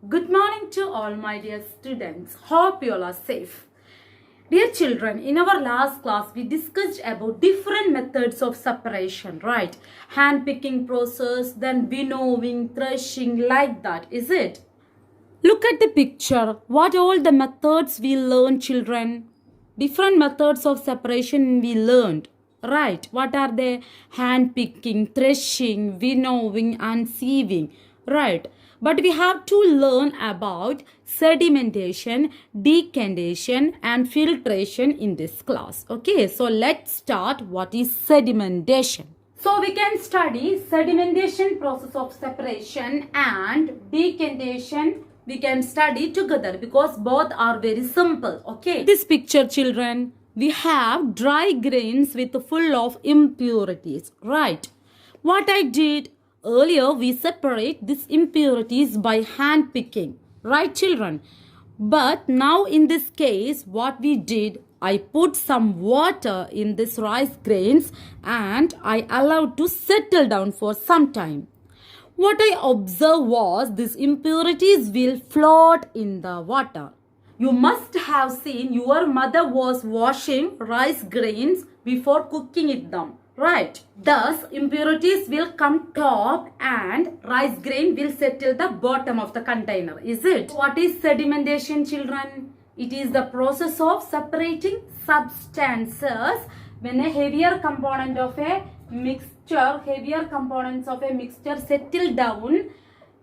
Good morning to all my dear students. Hope you all are safe. Dear children, in our last class we discussed about different methods of separation, right? Hand picking process, then winnowing, threshing, like that, is it? Look at the picture. What all the methods we learned, children? Different methods of separation we learned. Right. What are they? Hand picking, threshing, winnowing and sieving. Right. But we have to learn about sedimentation, decantation and filtration in this class. Okay. So let's start. What is sedimentation? So we can study sedimentation process of separation and decantation we can study together because both are very simple. Okay. This picture, children, we have dry grains with full of impurities. Right. What I did earlier, we separate these impurities by hand picking. Right, children? But now in this case, what we did, I put some water in this rice grains and I allowed to settle down for some time. What I observed was these impurities will float in the water. You must have seen your mother was washing rice grains before cooking it them. Right. Thus, impurities will come top and rice grain will settle the bottom of the container. Is it? What is sedimentation, children? It is the process of separating substances when a heavier component of a heavier components of a mixture settle down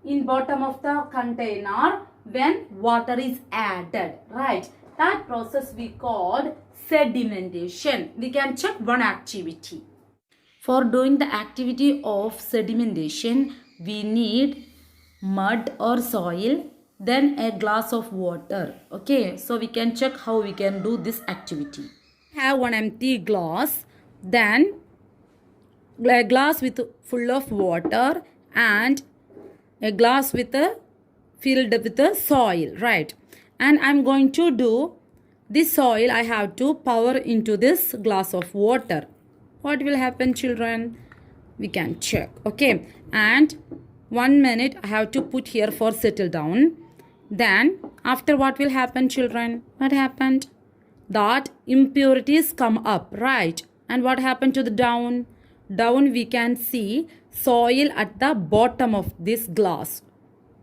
in bottom of the container when water is added. Right. That process we called sedimentation. We can check one activity. For doing the activity of sedimentation, we need mud or soil, then a glass of water. Okay, so we can check how we can do this activity. Have one empty glass, then a glass with full of water and a glass with filled with the soil, right? And I'm going to do this soil. I have to pour into this glass of water. What will happen, children? We can check. Okay. And 1 minute I have to put here for settle down. Then after what will happen, children? What happened? That impurities come up, right? And what happened to the down? Down we can see soil at the bottom of this glass.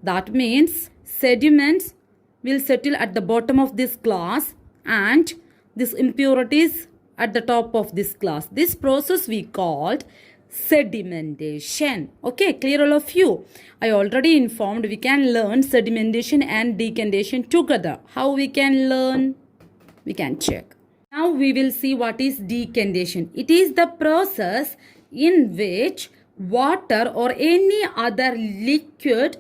That means sediments will settle at the bottom of this glass and these impurities at the top of this glass. This process we called sedimentation. Okay, clear all of you? I already informed we can learn sedimentation and decantation together. How we can learn? We can check. Now we will see what is decantation. It is the process in which water or any other liquid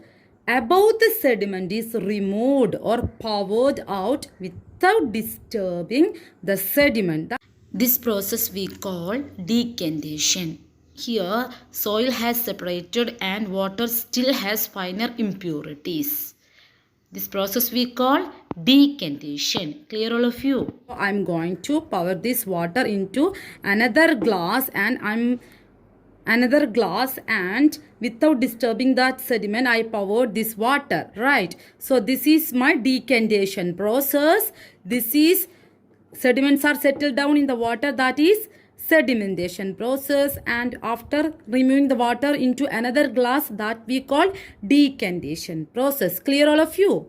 above the sediment is removed or poured out without disturbing the sediment. This process we call decantation. Here soil has separated and water still has finer impurities. This process we call decantation. Clear all of you? I'm going to pour this water into another glass and without disturbing that sediment I poured this water, right? So this is my decantation process. This is sediments are settled down in the water, that is sedimentation process, and after removing the water into another glass, that we call decantation process. Clear all of you?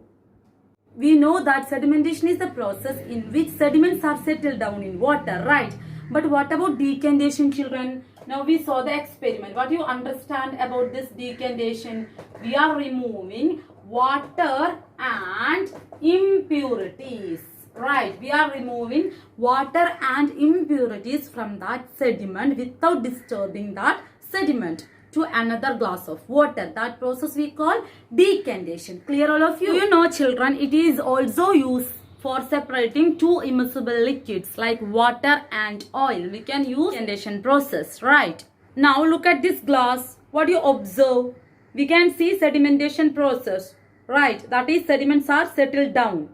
We know that sedimentation is the process in which sediments are settled down in water, right? But what about decantation, children? Now we saw the experiment. What do you understand about this decantation? We are removing water and impurities. Right, we are removing water and impurities from that sediment without disturbing that sediment to another glass of water. That process we call decantation. Clear all of you? You know, children, it is also used for separating two immiscible liquids like water and oil. We can use decantation process, right? Now look at this glass. What do you observe? We can see sedimentation process, right? That is, sediments are settled down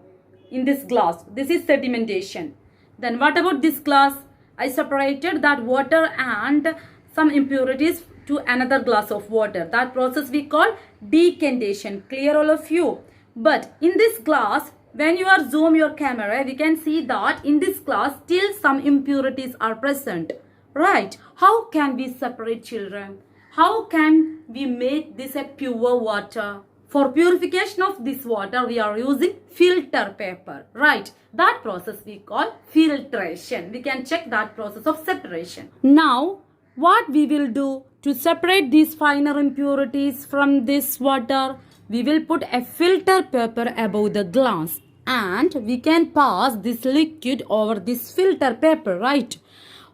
in this glass. This is sedimentation. Then what about this glass? I separated that water and some impurities to another glass of water. That process we call decantation. Clear all of you? But in this class, when you are zoom your camera, we can see that in this class still some impurities are present. Right? How can we separate, children? How can we make this a pure water? For purification of this water, we are using filter paper. Right? That process we call filtration. We can check that process of separation. Now, what we will do to separate these finer impurities from this water? We will put a filter paper above the glass and we can pass this liquid over this filter paper, right?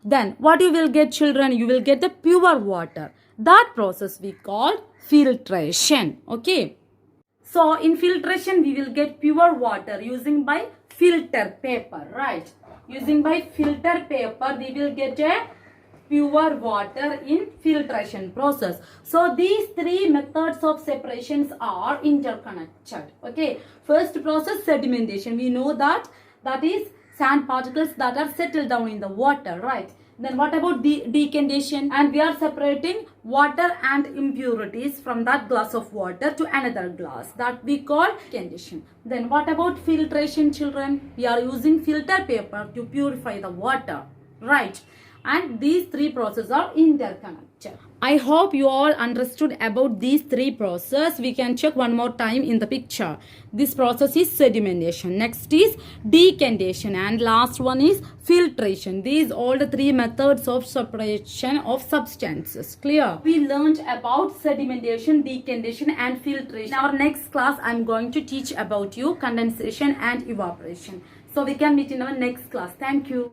Then what you will get, children? You will get the pure water. That process we call filtration. Okay. So in filtration we will get pure water using by filter paper, right? Using by filter paper we will get a pure water in filtration process. So these three methods of separations are interconnected. Okay. First process, sedimentation. We know that is sand particles that are settled down in the water, right? Then what about decantation? And we are separating water and impurities from that glass of water to another glass. That we call decantation. Then what about filtration, children? We are using filter paper to purify the water, right? And these three processes are interconnected. I hope you all understood about these three processes. We can check one more time in the picture. This process is sedimentation. Next is decantation. And last one is filtration. These all the three methods of separation of substances. Clear? We learned about sedimentation, decantation and filtration. In our next class, I am going to teach about condensation and evaporation. So we can meet in our next class. Thank you.